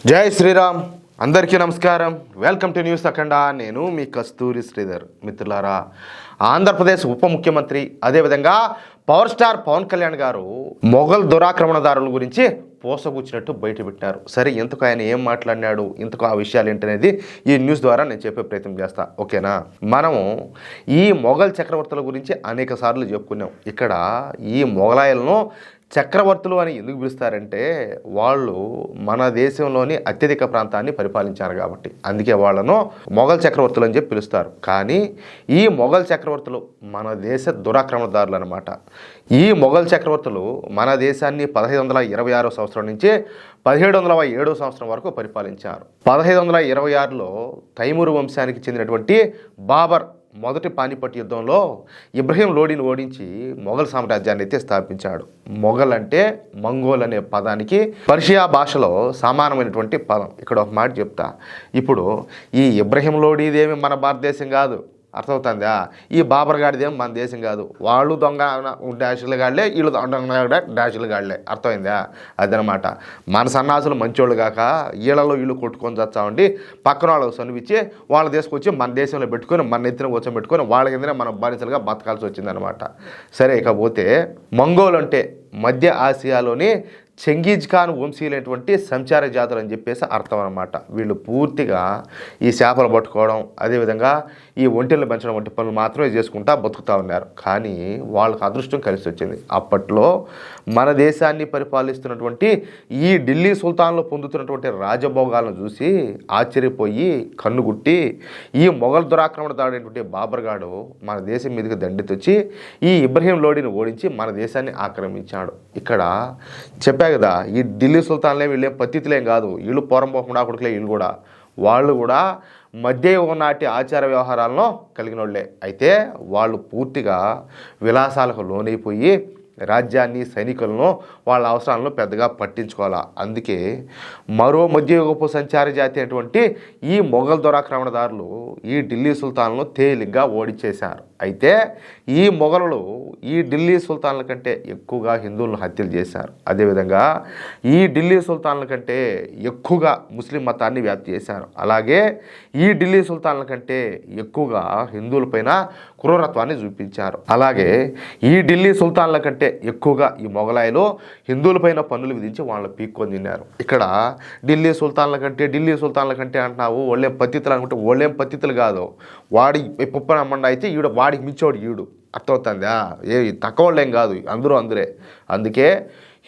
జై శ్రీరామ్. అందరికీ నమస్కారం. వెల్కమ్ టు న్యూస్ అఖండ. నేను మీ కస్తూరి శ్రీధర్. మిత్రులారా, ఆంధ్రప్రదేశ్ ఉప ముఖ్యమంత్రి అదేవిధంగా పవర్ స్టార్ పవన్ కళ్యాణ్ గారు మొఘల్ దురాక్రమణదారుల గురించి పోసగుచ్చినట్టు బయటపెట్టారు. సరే, ఇంతకు ఆయన ఏం మాట్లాడినాడు, ఇంతకు ఆ విషయాలు ఏంటనేది ఈ న్యూస్ ద్వారా నేను చెప్పే ప్రయత్నం చేస్తా. ఓకేనా? మనము ఈ మొఘల్ చక్రవర్తుల గురించి అనేక సార్లు చెప్పుకున్నాం. ఇక్కడ ఈ మొఘలాయలను చక్రవర్తులు అని ఎందుకు పిలుస్తారంటే వాళ్ళు మన దేశంలోని అత్యధిక ప్రాంతాన్ని పరిపాలించారు కాబట్టి, అందుకే వాళ్ళను మొఘల్ చక్రవర్తులు అని చెప్పి పిలుస్తారు. కానీ ఈ మొఘల్ చక్రవర్తులు మన దేశ దురాక్రమణదారులు అనమాట. ఈ మొఘల్ చక్రవర్తులు మన దేశాన్ని 1526 సంవత్సరం నుంచి 1707 సంవత్సరం వరకు పరిపాలించారు. 1526లో తైమూరు వంశానికి చెందినటువంటి బాబర్ మొదటి పానిపట్ యుద్ధంలో ఇబ్రహీం లోడీని ఓడించి మొఘల్ సామ్రాజ్యాన్ని అయితే స్థాపించాడు. మొఘల్ అంటే మంగోల్ అనే పదానికి పర్షియా భాషలో సమానమైనటువంటి పదం. ఇక్కడ ఒక మాట చెప్తా. ఇప్పుడు ఈ ఇబ్రహీం లోడీదేమి మన భారతదేశం కాదు, అర్థమవుతుందా? ఈ బాబర్ గాడిదేమో మన దేశం కాదు. వాళ్ళు దొంగ డాషులు గాళ్లే, వీళ్ళు దొంగ డాషులు గాళ్లే. అర్థమైందా? అదనమాట. మన సన్నాసులు మంచోళ్ళు కాక వీళ్ళలో వీళ్ళు కొట్టుకొని చచ్చామండి, పక్కన వాళ్ళకి సొనివిచ్చి వాళ్ళ తీసుకొచ్చి మన దేశంలో పెట్టుకొని మన ఎత్తున కూర్చోబెట్టుకొని వాళ్ళ కిందనే మనం బానిసలుగా బతకాల్సి వచ్చిందనమాట. సరే, ఇకపోతే మంగోల్ అంటే మధ్య ఆసియాలోని చెంగీజ్ ఖాన్ వంశీయులైనటువంటి సంచార జాతులు అని చెప్పేసి అర్థం అనమాట. వీళ్ళు పూర్తిగా ఈ చేపలు పట్టుకోవడం అదేవిధంగా ఈ ఒంటెలను పెంచడం వంటి పనులు మాత్రమే చేసుకుంటా బతుకుతూ ఉన్నారు. కానీ వాళ్ళకి అదృష్టం కలిసి వచ్చింది. అప్పట్లో మన దేశాన్ని పరిపాలిస్తున్నటువంటి ఈ ఢిల్లీ సుల్తాన్లు పొందుతున్నటువంటి రాజభోగాలను చూసి ఆశ్చర్యపోయి కన్నుగుట్టి ఈ మొఘల్ దురాక్రమణదారుడైనటువంటి బాబర్ గాడు మన దేశం మీదకి దండెత్తి ఈ ఇబ్రహీం లోడీని ఓడించి మన దేశాన్ని ఆక్రమించాడు. ఇక్కడ చెప్పా కదా, ఈ ఢిల్లీ సుల్తాన్లే వీళ్ళేం పత్తితులేం కాదు, వీళ్ళు పోరంపోకుండా కొడుకులే. వీళ్ళు కూడా వాళ్ళు కూడా మధ్యయుగం నాటి ఆచార వ్యవహారాలను కలిగిన వాళ్ళే. అయితే వాళ్ళు పూర్తిగా విలాసాలకు లోనైపోయి రాజ్యాన్ని సైనికులను వాళ్ళ అవసరాలను పెద్దగా పట్టించుకోవాలా. అందుకే మరో మధ్యయుగపు సంచార జాతి అయినటువంటి ఈ మొఘల్ దురాక్రమణదారులు ఈ ఢిల్లీ సుల్తాన్లను తేలిగ్గా ఓడించేశారు. అయితే ఈ మొఘలులు ఈ ఢిల్లీ సుల్తాన్ల కంటే ఎక్కువగా హిందువులను హత్యలు చేశారు. అదేవిధంగా ఈ ఢిల్లీ సుల్తాన్ల కంటే ఎక్కువగా ముస్లిం మతాన్ని వ్యాప్తి చేశారు. అలాగే ఈ ఢిల్లీ సుల్తాన్ల కంటే ఎక్కువగా హిందువులపైన క్రూరత్వాన్ని చూపించారు. అలాగే ఈ ఢిల్లీ సుల్తాన్ల కంటే ఎక్కువగా ఈ మొఘలాయలు హిందువులపైన పన్నులు విధించి వాళ్ళని పీక్కొని తిన్నారు. ఇక్కడ ఢిల్లీ సుల్తాన్ల కంటే అంటున్నావు, వాళ్ళేం పత్తితులు అనుకుంటే వాళ్ళేం పత్తితులు కాదు. వాడి పుప్పన అమ్మండ అయితే వాడికి మించోడు ఈడు. అర్థమవుతుందా? తక్కువ వాళ్ళేం కాదు, అందరే. అందుకే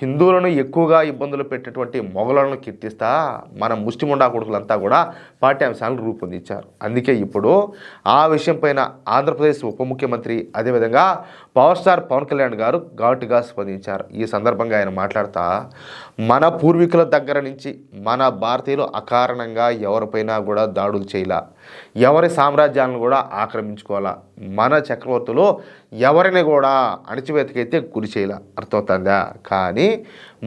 హిందువులను ఎక్కువగా ఇబ్బందులు పెట్టేటువంటి మొఘలులను కీర్తిస్తా మన ముస్లిముండా కొడుకులంతా కూడా పాఠ్యాంశాలను రూపొందించారు. అందుకే ఇప్పుడు ఆ విషయం పైన ఆంధ్రప్రదేశ్ ఉప ముఖ్యమంత్రి అదేవిధంగా పవర్ స్టార్ పవన్ కళ్యాణ్ గారు ఘాటుగా స్పందించారు. ఈ సందర్భంగా ఆయన మాట్లాడుతా, మన పూర్వీకుల దగ్గర నుంచి మన భారతీయులు అకారణంగా ఎవరిపైనా కూడా దాడులు చేయాల, ఎవరి సామ్రాజ్యాలను కూడా ఆక్రమించుకోవాలా, మన చక్రవర్తులు ఎవరిని కూడా అణచివేతకైతే గురి చేయాల. అర్థమవుతుందా? కానీ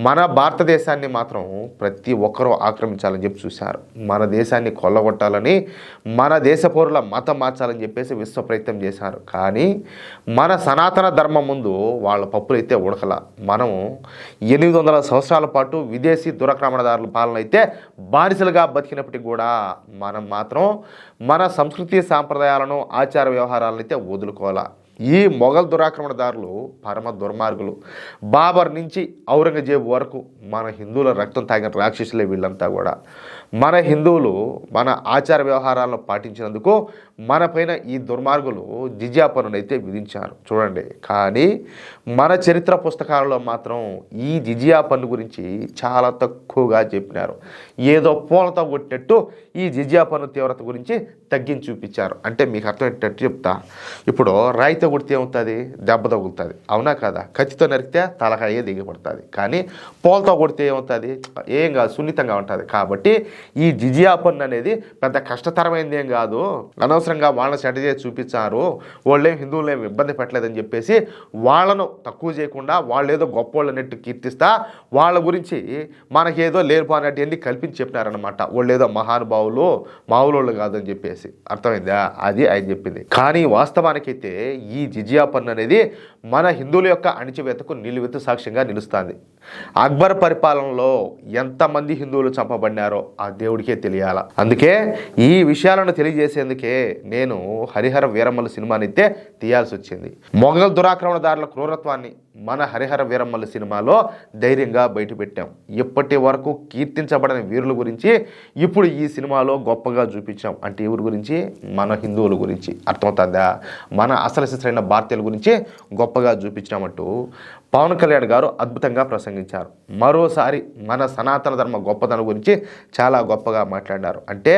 మన భారతదేశాన్ని మాత్రం ప్రతి ఒక్కరూ ఆక్రమించాలని చెప్పి చూశారు. మన దేశాన్ని కొల్లగొట్టాలని, మన దేశ పౌరుల మతం మార్చాలని చెప్పేసి విశ్వ ప్రయత్నం చేశారు. కానీ మన సనాతన ధర్మం ముందు వాళ్ళ పప్పులైతే ఉడకల. మనం 800 సంవత్సరాల పాటు విదేశీ దురాక్రమణదారుల పాలన అయితే బానిసలుగా బతికినప్పటికీ కూడా మనం మాత్రం మన సంస్కృతి సాంప్రదాయాలను ఆచార వ్యవహారాలను అయితే వదులుకోవాలా. ఈ మొఘల్ దురాక్రమణదారులు పరమ దుర్మార్గులు. బాబర్ నుంచి ఔరంగజేబు వరకు మన హిందువుల రక్తం తాగిన రాక్షసులే వీళ్ళంతా కూడా. మన హిందువులు మన ఆచార వ్యవహారాలను పాటించినందుకు మన పైన ఈ దుర్మార్గులు జిజియా పన్నును అయితే విధించారు. చూడండి, కానీ మన చరిత్ర పుస్తకాలలో మాత్రం ఈ జిజియా పన్ను గురించి చాలా తక్కువగా చెప్పినారు. ఏదో పూలతో కొట్టినట్టు ఈ జిజియా పన్ను తీవ్రత గురించి తగ్గించి చూపించారు. అంటే మీకు అర్థమయ్యేటట్టు చెప్తా. ఇప్పుడు రాయితో కొడితే ఏమవుతుంది? దెబ్బ తగులుతుంది, అవునా కదా? కత్తితో నరికితే తలకాయే దిగబడుతుంది. కానీ పూలతో కొడితే ఏమవుతుంది? ఏం కాదు, సున్నితంగా ఉంటుంది. కాబట్టి ఈ జిజియా పన్ను అనేది పెద్ద కష్టతరమైనది ఏం కాదు. అనవసరంగా వాళ్ళని సెట్ చేసి చూపించారు, వాళ్ళేం హిందువులు ఏమి ఇబ్బంది పెట్టలేదని చెప్పేసి వాళ్ళను తక్కువ చేయకుండా వాళ్ళు ఏదో గొప్ప వాళ్ళు అన్నట్టు కీర్తిస్తా వాళ్ళ గురించి మనకేదో లేరుపోనట్టు అన్ని కల్పించి చెప్పినారనమాట. వాళ్ళు ఏదో మహానుభావులు మామూలు కాదని చెప్పేసి. అర్థమైందా? అది ఆయన చెప్పింది. కానీ వాస్తవానికైతే ఈ జిజియా పన్ను అనేది మన హిందువుల యొక్క అణిచివేతకు నిలువెత్తు సాక్ష్యంగా నిలుస్తుంది. అక్బర్ పరిపాలనలో ఎంతమంది హిందువులు చంపబడినారో ఆ దేవుడికే తెలియాల. అందుకే ఈ విషయాలను తెలియజేసేందుకే నేను హరిహర వీరమ్మలు సినిమానైతే తీయాల్సి వచ్చింది. మొఘల్ దురాక్రమణదారుల క్రూరత్వాన్ని మన హరిహర వీరమ్మలు సినిమాలో ధైర్యంగా బయటపెట్టాం. ఇప్పటి వరకు కీర్తించబడిన వీరుల గురించి ఇప్పుడు ఈ సినిమాలో గొప్పగా చూపించాం. అంటే ఎవరి గురించి? మన హిందువుల గురించి. అర్థమవుతుందా? మన అసలు సిసరైన భారతీయుల గురించి గొప్పగా చూపించామంటూ పవన్ కళ్యాణ్ గారు అద్భుతంగా ప్రసంగించారు. మరోసారి మన సనాతన ధర్మ గొప్పతనం గురించి చాలా గొప్పగా మాట్లాడారు. అంటే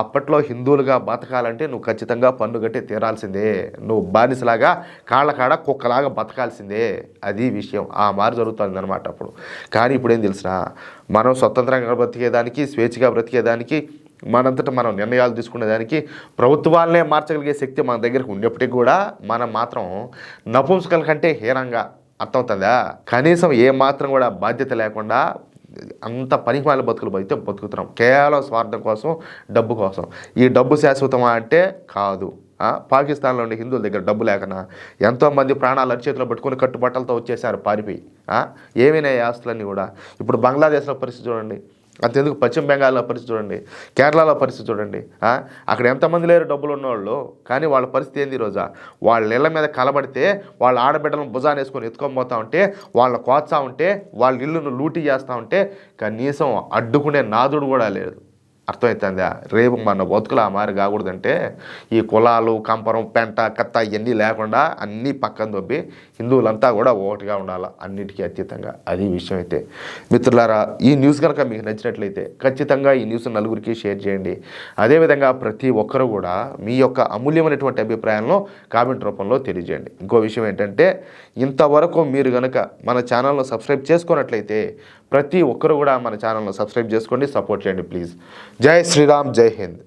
అప్పట్లో హిందువులుగా బతకాలంటే నువ్వు ఖచ్చితంగా పన్ను కట్టి తీరాల్సిందే, నువ్వు బానిసలాగా కాళ్ళకాడ కుక్కలాగా బతకాల్సిందే. అది విషయం. ఆ మారు జరుగుతుంది అనమాట అప్పుడు. కానీ ఇప్పుడు ఏం తెలిసిన, మనం స్వతంత్రంగా బ్రతికేదానికి, స్వేచ్ఛగా బ్రతికేదానికి, మనంతటా మనం నిర్ణయాలు తీసుకునేదానికి ప్రభుత్వాలనే మార్చగలిగే శక్తి మన దగ్గరకు ఉన్నప్పటికీ కూడా మనం మాత్రం నపుంసకల కంటే హీనంగా, అర్థమవుతుందా, కనీసం ఏ మాత్రం కూడా బాధ్యత లేకుండా అంత పనికిమాల బతుకులు అయితే బతుకుతున్నాం కేవలం స్వార్థం కోసం, డబ్బు కోసం. ఈ డబ్బు శాశ్వతమా అంటే కాదు. పాకిస్తాన్లో ఉండే హిందువుల దగ్గర డబ్బు లేకనా ఎంతోమంది ప్రాణాలు అరిచేతిలో పట్టుకొని కట్టుబట్టలతో వచ్చేసారు పారిపోయి. ఏమైనా ఆస్తులన్నీ కూడా. ఇప్పుడు బంగ్లాదేశ్లో పరిస్థితి చూడండి, అంతెందుకు పశ్చిమ బెంగాల్లో పరిస్థితి చూడండి, కేరళలో పరిస్థితి చూడండి. అక్కడ ఎంతమంది లేరు డబ్బులు ఉన్నవాళ్ళు, కానీ వాళ్ళ పరిస్థితి ఏంది? రోజా వాళ్ళ ఇళ్ళ మీద కలబడితే వాళ్ళ ఆడబిడ్డలను భుజాన్ని వేసుకొని ఎత్తుకొని పోతా ఉంటే, వాళ్ళ కోచా ఉంటే, వాళ్ళ ఇల్లును లూటీ చేస్తూ ఉంటే కనీసం అడ్డుకునే నాదుడు కూడా లేదు. అర్థమవుతుందా? రేపు మన బతుకులు ఆ మారి కాకూడదంటే ఈ కులాలు, కంపరం, పెంట, కత్త ఇవన్నీ లేకుండా అన్నీ పక్కన దొబ్బి హిందువులంతా కూడా ఒకటిగా ఉండాలి, అన్నిటికీ అతీతంగా. అది విషయం. అయితే మిత్రులారా, ఈ న్యూస్ కనుక మీకు నచ్చినట్లయితే ఖచ్చితంగా ఈ న్యూస్ నలుగురికి షేర్ చేయండి. అదేవిధంగా ప్రతి ఒక్కరూ కూడా మీ యొక్క అమూల్యమైనటువంటి అభిప్రాయాలను కామెంట్ రూపంలో తెలియజేయండి. ఇంకో విషయం ఏంటంటే, ఇంతవరకు మీరు కనుక మన ఛానల్ను సబ్స్క్రైబ్ చేసుకున్నట్లయితే ప్రతి ఒక్కరు కూడా మన ఛానల్ను సబ్స్క్రైబ్ చేసుకోండి, సపోర్ట్ చేయండి ప్లీజ్. జై శ్రీరామ్, జై హింద్.